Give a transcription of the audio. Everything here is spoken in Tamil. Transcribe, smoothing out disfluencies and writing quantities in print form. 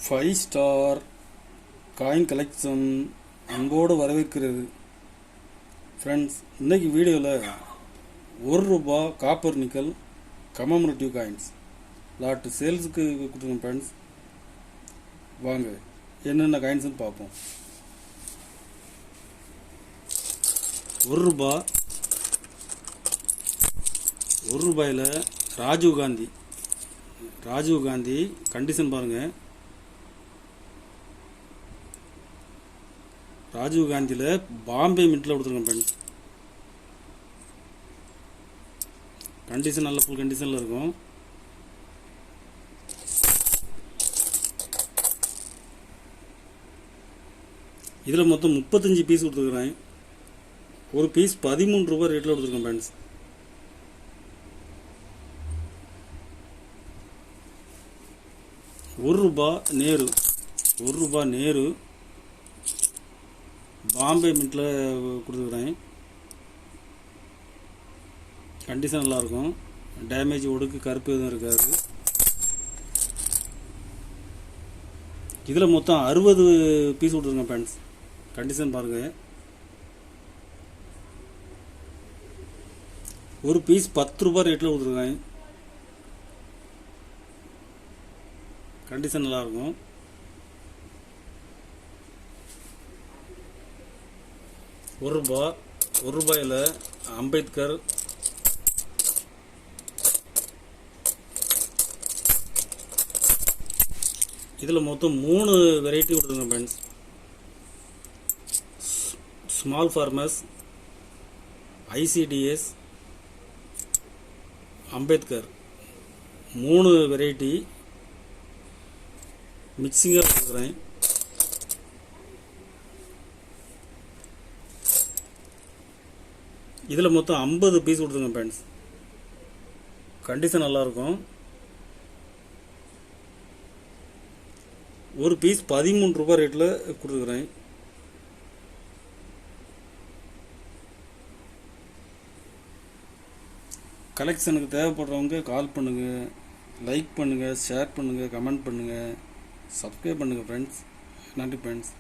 ஃபைவ் ஸ்டார் காயின் கலெக்ஷன் அன்போடு வரவேற்கிறது. ஃப்ரெண்ட்ஸ், இன்றைக்கி வீடியோவில் ₹1 copper nickel commemorative coins lot சேல்ஸுக்கு கொடுத்துருங்க. ஃப்ரெண்ட்ஸ், வாங்க என்னென்ன காயின்ஸ்னு பார்ப்போம். ₹1 ராஜீவ் காந்தி கண்டிஷன் பாருங்கள். ராஜீவ் காந்தியில் பாம்பே மின்ட்டில் கொடுத்துருக்கேன் ஃப்ரெண்ட்ஸ். கண்டிஷன் நல்ல ஃபுல் கண்டிஷனில் இருக்கும். இதில் மொத்தம் 35 பீஸ் கொடுத்துருக்குறேன். ஒரு பீஸ் ₹13 ரேட்டில் கொடுத்துருக்கேன் ஃப்ரெண்ட்ஸ். ₹1 நேரு பாம்பே மின்ட்டில் கொடுத்துருக்குறேன். கண்டிஷன் நல்லாயிருக்கும். டேமேஜ் ஒடுக்கு கருப்பு எதுவும் இருக்காது. இதில் மொத்தம் 60 பீஸ் கொடுத்துருங்க ஃப்ரெண்ட்ஸ். கண்டிஷன் பாருங்கள். ஒரு பீஸ் ₹10 ரேட்டில் கொடுத்துருக்கேன். கண்டிஷன் நல்லாயிருக்கும். ₹1 அம்பேத்கர் இதில் மொத்தம் 3 வெரைட்டி கொடுத்துருங்க friends. Small farmers, ICDS, Ambedkar 3 variety மிக்சிங்காக கொடுக்குறேன். இதில் மொத்தம் 50 பீஸ் கொடுத்துருங்க ஃப்ரெண்ட்ஸ். கண்டிஷன் நல்லாயிருக்கும். ஒரு பீஸ் ₹13 ரேட்டில் கொடுத்துருக்குறேன். கலெக்ஷனுக்கு தேவைப்படுறவங்க கால் பண்ணுங்கள், லைக் பண்ணுங்கள், ஷேர் பண்ணுங்கள், கமெண்ட் பண்ணுங்கள், சப்ஸ்கிரைப் பண்ணுங்கள் ஃப்ரெண்ட்ஸ். நன்றி ஃப்ரெண்ட்ஸ்.